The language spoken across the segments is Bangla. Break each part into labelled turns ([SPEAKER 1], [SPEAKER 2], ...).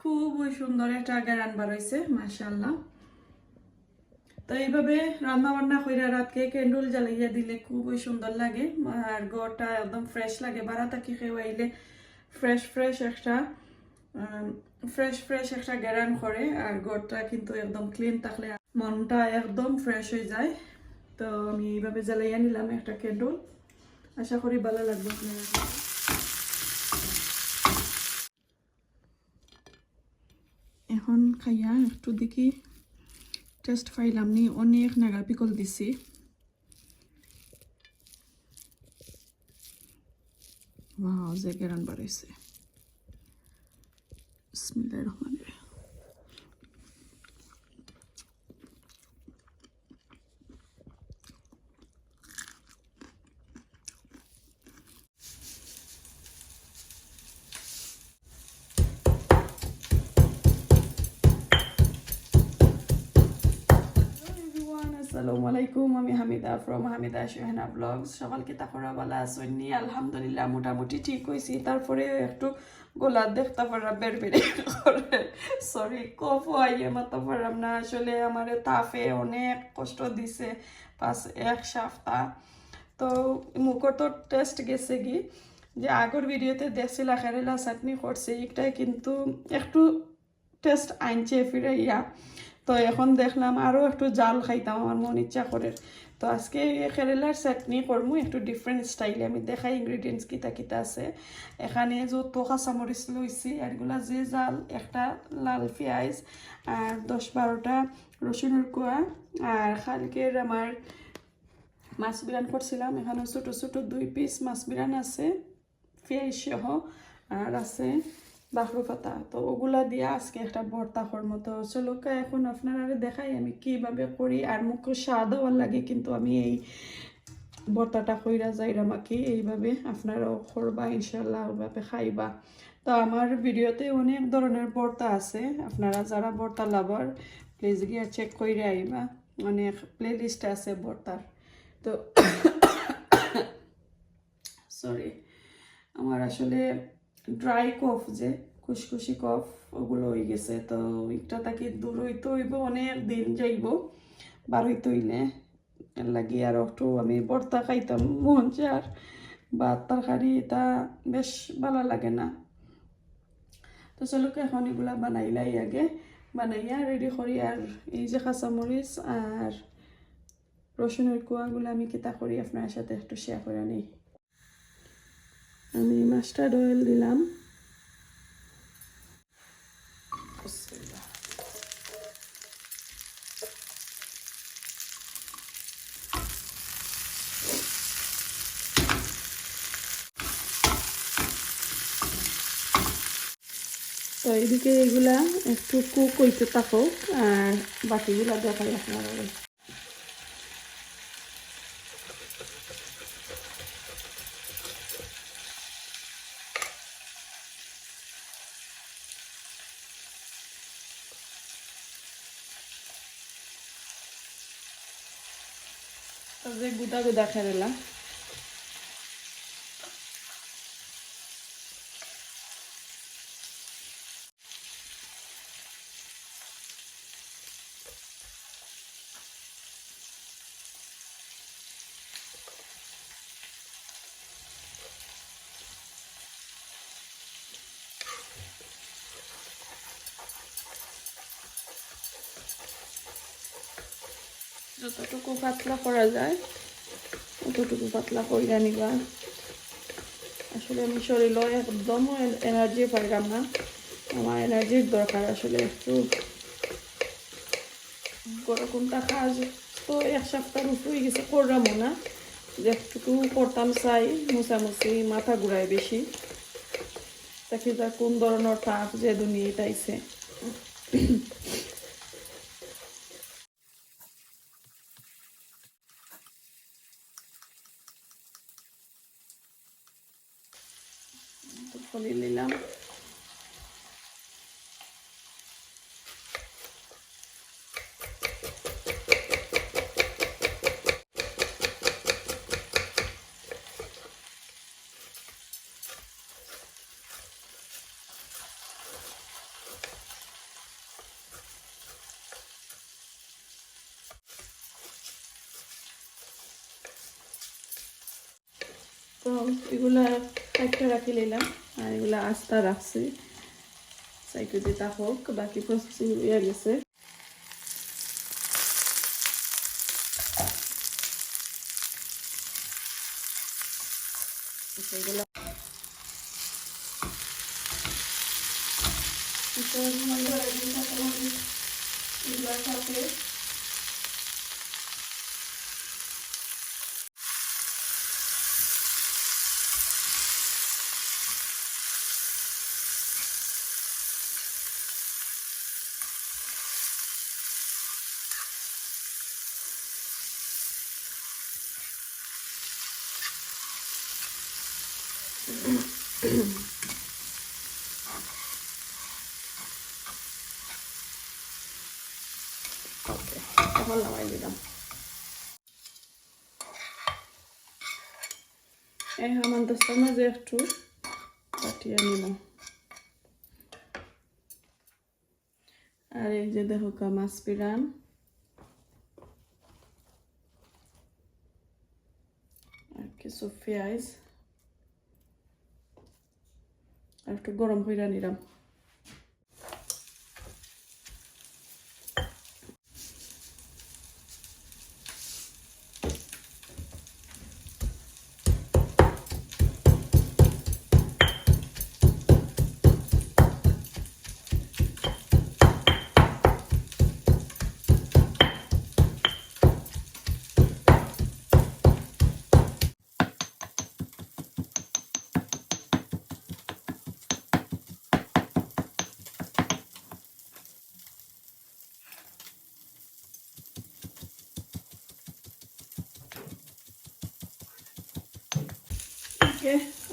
[SPEAKER 1] খুবই সুন্দর একটা গারান বার হইছে মাশাআল্লাহ। তো এইভাবে রান্না বান্না কইরা রাতকে ক্যান্ডেল জ্বালাইয়া দিলে খুবই সুন্দর লাগে আর ঘরটা একদম ফ্রেশ লাগে। বাড়া থাকি খেয়ে ফ্রেশ একটা গ্যারান করে আর ঘরটা কিন্তু একদম ক্লিন থাকলে মনটা একদম ফ্রেশ হয়ে যায়। তো আমি এইভাবে জ্বালাইয়া নিলাম একটা ক্যান্ডেল, আশা করি ভালো লাগবে আপনাদের। এখন খাইয়া একটু দেখি টেস্ট পাইলাম নি, অনেক নাগা পিকল দিছি। ওয়াও, যে গ্যারান বাড়াইছে। বিসমিল্লাহির রহমানির রহিম। আসসালামু আলাইকুম, আমি হামিদা ফ্রম হামিদা সুহানা ব্লগস। সকালকে তাকরা বালা আসনি, আলহামদুলিল্লাহ মোটামুটি ঠিক হয়েছি। তারপরে একটু গোলা দেখতে পারা বেড়ে করে, সরি কফ আইয়ে মাথা পারাম না। আসলে আমার তাপে অনেক কষ্ট দিছে পাঁচ এক সপ্তাহ। তো মুখর তো টেস্ট গেছে কি, যে আগের ভিডিওতে দেখছিল কেরেলা চাটনি করছে, এটাই কিন্তু একটু টেস্ট আনছে ফিরে ইয়া। তো এখন দেখলাম আরও একটু জাল খাইতাম, আমার মন ইচ্ছা করে। তো আজকে কেরেলার চাটনি করবো একটু ডিফারেন্ট স্টাইলে। আমি দেখাই ইনগ্রিডিয়েন্টস কিতা কিতা আছে। এখানে যত কাঁচামরিচ লইছি এগুলা যে জাল, একটা লাল পেঁয়াজ আর 10-12টা রসুনের কোয়া, আর কালকের আমার মাছ বিরান করছিলাম, এখানে ছোটো ছোটো 2 পিস মাছ বিরান আছে পেঁয়াজ সহ, আর আছে বাখরু পাতা। তো ওগুলা দিয়ে আজকে একটা ভর্তা করবো। তো চলো এখন আপনারা দেখাই আমি কিভাবে করি। আর মুখ স্বাদ হওয়ার লাগে কিন্তু আমি এই ভর্তাটা কইরা যাইরা মাকি এইভাবে আপনারাও করবা ইনশাল্লাহ, ওইভাবে খাইবা। তো আমার ভিডিওতে অনেক ধরনের ভর্তা আছে, আপনারা যারা ভর্তা লাভার প্লিজ গিয়ে চেক করে আইবা, অনেক প্লে লিস্ট আছে ভর্তার। তো সরি, আমার আসলে ড্রাই কফ, যে খুশখুশি কফ, ওগুলো হয়ে গেছে। তো একটা তাকে দূর হইতে হইব, অনেক দিন যাইব বার হইতে হইলে। এর লাগি আর একটু আমি ভর্তা খাইতাম মন চার, ভাত তরকারি তা বেশ ভালো লাগে না। তো চলো এখন এগুলা বানাইলাই, আগে বানাইয়া রেডি করি। আর এই যে কাঁচামরিচ আর রসুনের কোয়াগুলো আমি কিতা করি আপনার সাথে একটু শেয়ার করে নিই। আমি মাস্টার্ড অয়েল দিলাম, তো এইদিকে এগুলা একটু কুক হইতে থাকুক আর বাকিগুলা দেখাই আপনারা। যে গুদা গুদা খেলা যতটুকু পাতলা করা যায় অতটুকু পাতলা কইরা নিবা। আসলে আমি শরীরও একদম এনার্জি পাইলাম না, আমার এনার্জির দরকার আসলে একটু। কোনটা কাজ তো এক সপ্তাহ উপরে গেছে করলামও না, যেটুকু করতাম চাই মুছামুছি মাথা ঘুরায় বেশি। দেখি যা কোন ধরনের তাপ যে দুনিয়া তাইছে। ফলি নিলাম, এগুলা একটা রাখি নিলাম আর এগুলা আস্তা রাখছি সাইকেল দিতে হোক বাকি প্রসেসিং হয়ে গেছে এগুলা এগুলোর সাথে ওকে এখন নামাই দিলাম এই হামানটার মাঝে একটু কাটিয়ে নিলাম আর এই যে দেখো মাছ পিরান আর কিছু পেঁয়াজ আর একটু গরম করে নিলাম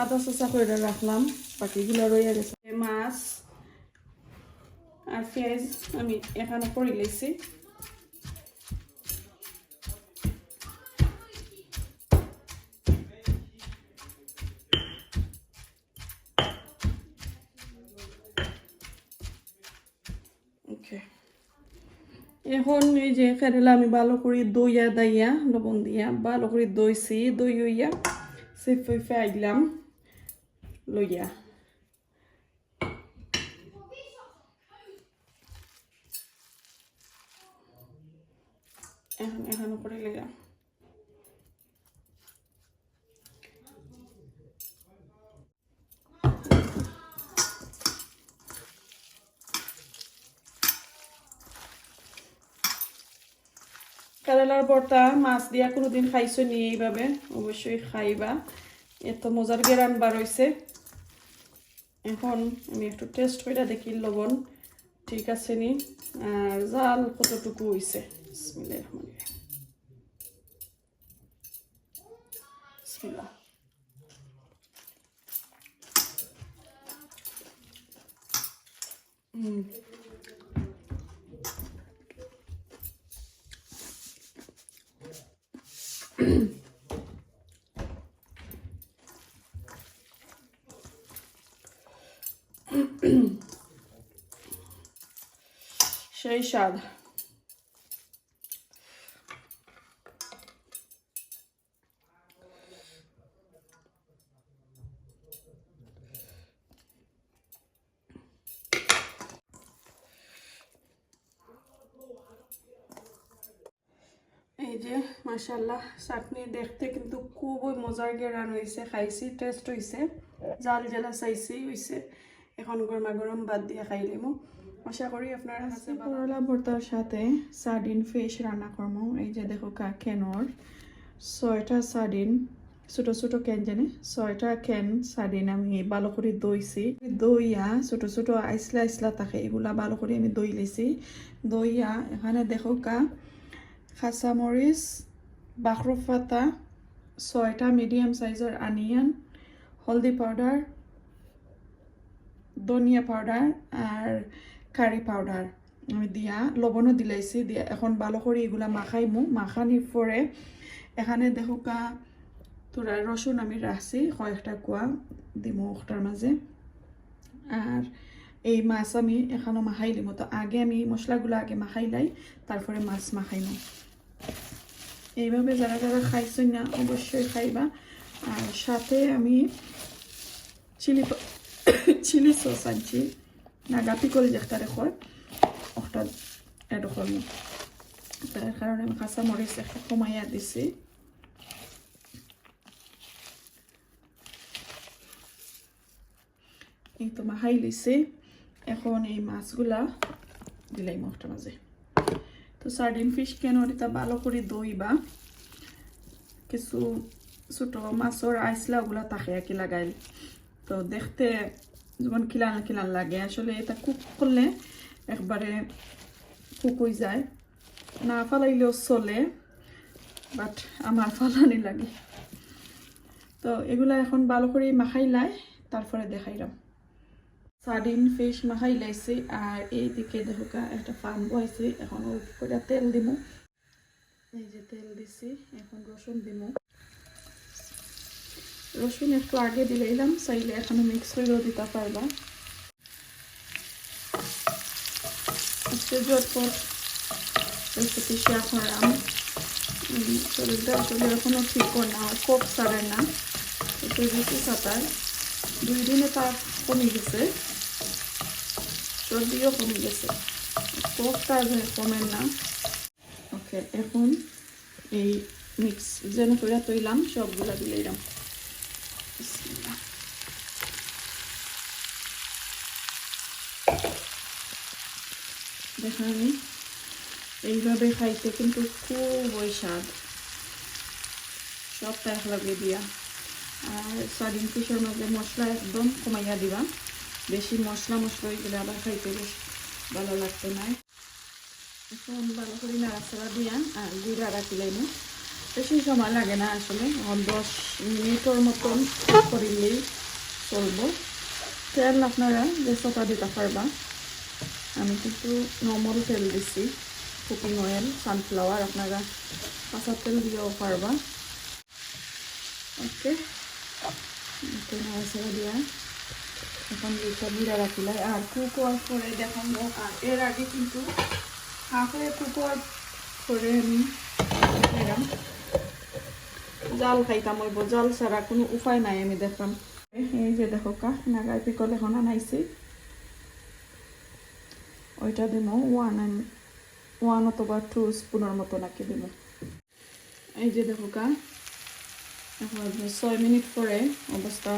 [SPEAKER 1] আদা চচা করে রাখলাম বাকিগুলো রয়ে গেছে মাছ আর পেঁয়াজ আমি এখানে করে লেছি এখন এই যে কেরালা আমি ভালো করে দইয়া দাইয়া লবণ দিয়া ভালো করে দইছি দই হইয়া সেফে ফেলাম লইয়া এখন করে লইয়া কেরালার ভর্তা মাছ দিয়া কোনোদিন খাইছো নি এইভাবে অবশ্যই খাইবা এত মজার গেরান বার হইছে এখন আমি একটু টেস্ট করে দেখি লবণ ঠিক আছে নি আর জাল কতটুকু হইছে বিসমিল্লাহির রহমানির রহিম বিসমিল্লাহ সেই স্বাদ এই যে মাশাআল্লাহ চাটনি দেখতে কিন্তু খুবই মজার গেরান হয়েছে খাইছি টেস্ট হয়েছে জাল জেলা চাইছি হয়েছে এখন গরমা গরম বাদ দিয়ে খাইলিমু আশা করি আপনারা কাছে করলা ভর্তার সাথে সার্ডিন ফিশ রান্না করবো এই যে দেখো ক্যানর 6টা সার্ডিন ছোট ছোট ক্যান জানে 6টা ক্যান সার্ডিন আমি ভালো করে দইছি দইয়া ছোট ছোট আইসলা আইসলা থাকে এগুলা ভালো করে আমি দই লেছি দইয়া এখানে দেখো কাঁচামরিচ বাখরুফ পাতা 6টা মিডিয়াম সাইজের অনিয়ন হলদি পাউডার ধনিয়া পাউডার আর কারি পাউডার আমি দিয়া লবণও দিলাইছি দিয়া এখন ভালো করে এগুলা মাখাইমু মাখানির পরে এখানে দেখো তোরা রসুন আমি রাখছি কয়েকটা কুয়া দিমু ওটার মাঝে আর এই মাছ আমি এখানে মাখাই দিমু তো আগে আমি মশলাগুলো আগে মাখাইলাই তারপরে মাছ মাখাইমু এইভাবে যারা যারা খাইছেন না অবশ্যই খাইবা আর সাথে আমি চিলি সস আনছি নাগা পিকল যেটা রেখো ওটা এড করবো তার কারণে আমি কাঁচা মরিচ একটা কমাইয়া দিছি এই তো মাখাই লিছি এখন এই মাছগুলা দিলাই মশটা মাঝে তো সার্ডিন ফিশ কেন এটা ভালো করে দইবা কিছু ছোট মাছের আইসলা ওগুলা তাকে কি লাগাইল তো দেখতে যেমন খিলান খিলান লাগে আসলে এটা কুক করলে একবারে কুক হয়ে যায় না ফালাইলেও চলে বাট আমার ফালানি লাগে তো এগুলা এখন ভালো করে মাখাইলাই তারপরে দেখাইলাম সার্ডিন ফিশ মাখাই লাইছি আর এইদিকে দেখোকা একটা ফার্ম বইছে এখন ওই করে তেল দিব এই যে তেল দিছি এখন রসুন দিব রসুন একটু আগে দিলাম চাইলে এখনো মিক্স করেও দিতে পারবা আজকে ঝটপট রেসিপি শেয়ার করলাম শরীরটা আসলে এখনো ঠিক করে না কোপ সারে না একটু বেশি সাঁতার 2 দিনে তার কমে গেছে সর্দিও কমে গেছে কোপটা কমে না ওকে এখন এই মিক্স যেন করে তৈলাম সবগুলা দিলাম দেখেন এইভাবে খাইতে কিন্তু খুবই স্বাদ সবটা এক লাগে দিয়া আর সার্ডিন ফিশের মধ্যে মশলা একদম কমাইয়া দিবা বেশি মশলা হয়ে গেলে আবার খাইতে বেশ ভালো লাগতো না এখন ভালো করে নাড়াচাড়া দিয়া আর জিরা রাখিলাম বেশি সময় লাগে না আসলে 10 মিনিটের মতন করিলেই চলবো তেল আপনারা যে চটা দিতে পারবা আমি কিন্তু নর্মাল তেল দিছি কুকিং অয়েল সানফ্লাওয়ার আপনারা কাঁচা তেল দিয়েও পারবা ওকে নাড়াচাড়া দিয়া এখন এটা জিরা রাখিলাই আর কুক হওয়ার পরে দেখাবো আর এর আগে কিন্তু হাফে কুক হওয়ার পরে আমি এরকম জাল খাইতাম ওই জাল ছাড়া কোনো উপায় নাই আমি দেখলাম এই যে দেখো কা নাগাই পিকল এখন আনাইছি ওইটা দিব 1 অথবা 2 স্পুনের মতো নাকি দিব এই যে দেখো কা এখন 6 মিনিট পরে অবস্থা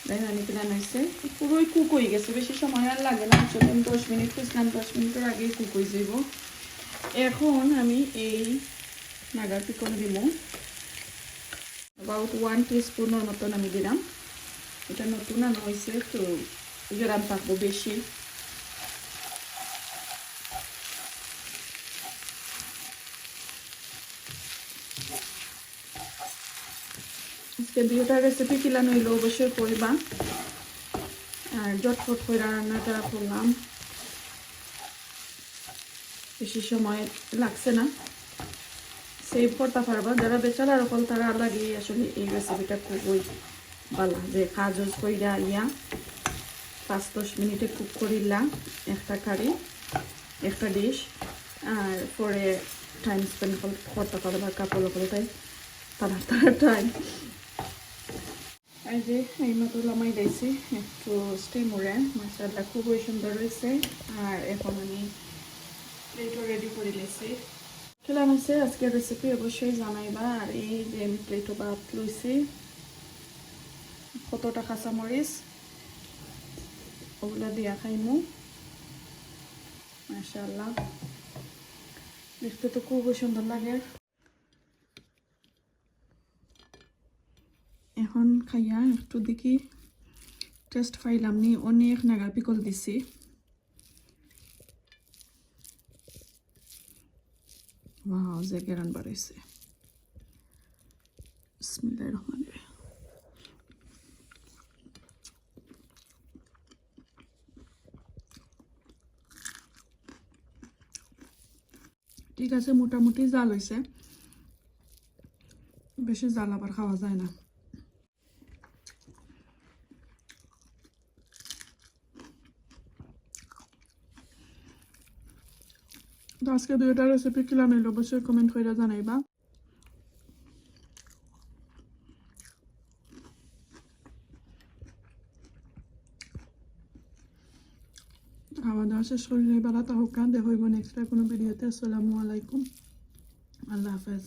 [SPEAKER 1] দেখানি কিনা নাইছে পুরোই কুক হয়ে গেছে বেশি সময় আর লাগে না 10 মিনিট খুঁজলাম 10 মিনিটের আগেই কুক হয়ে যাব এখন আমি এই নাগা পিকল দিব about 1 টিস্পুনের মতন আমি দিলাম এটা নতুন আনা হয়েছে তো গ্রাম থাকবো বেশি আজকে দুইটা রেসিপি কিলানো হইলো অবশ্যই করবা আর ঝটফট করে রান্নাটা করলাম বেশি সময় লাগছে না সেভ করতে পারবা যারা বেচারা রকম তারা লাগে আসলে এই রেসিপিটা খুবই ভালো যে কাজ কইরা ইয়া 5-10 মিনিটে কুক করিলা একটা কারি একটা ডিশ আর পরে টাইম স্পেন্ড করতে পারবা কাপড় করে তাই তারা টাইম এই যে এই মতো লামাই দিয়েছি একটু স্টিম উড়ে মশলাটা খুবই সুন্দর হয়েছে আর এখন আমি প্লেটও রেডি করে নিয়েছি খেলাম আছে আজকের রেসিপি অবশ্যই জানাইবা আর এই যে আমি প্লেটও ভাত লইছি কতটা কাঁচামরিচ ওগুলো দিয়া খাইমু মাশাআল্লাহ দেখতে তো খুবই সুন্দর লাগে এখন খাইয়া একটু দেখি টেস্ট পাইলাম নি অনেক নাগা পিকল দিছি ওয়াও যে গেরান বাড়াইছে বিসমিল্লাহির রহমানির রহিম ঠিক আছে মোটামুটি জাল হয়েছে বেশি জাল আবার খাওয়া যায় না তো আজকে দুইটা রেসিপি কিলা নিল অবশ্যই কমেন্ট করে জানাইবা খাওয়া দাওয়া শেষ করলে বেলা তাহকা দেখা হইব নেক্সট কোনো ভিডিওতে। আসসালামু আলাইকুম, আল্লাহ হাফেজ।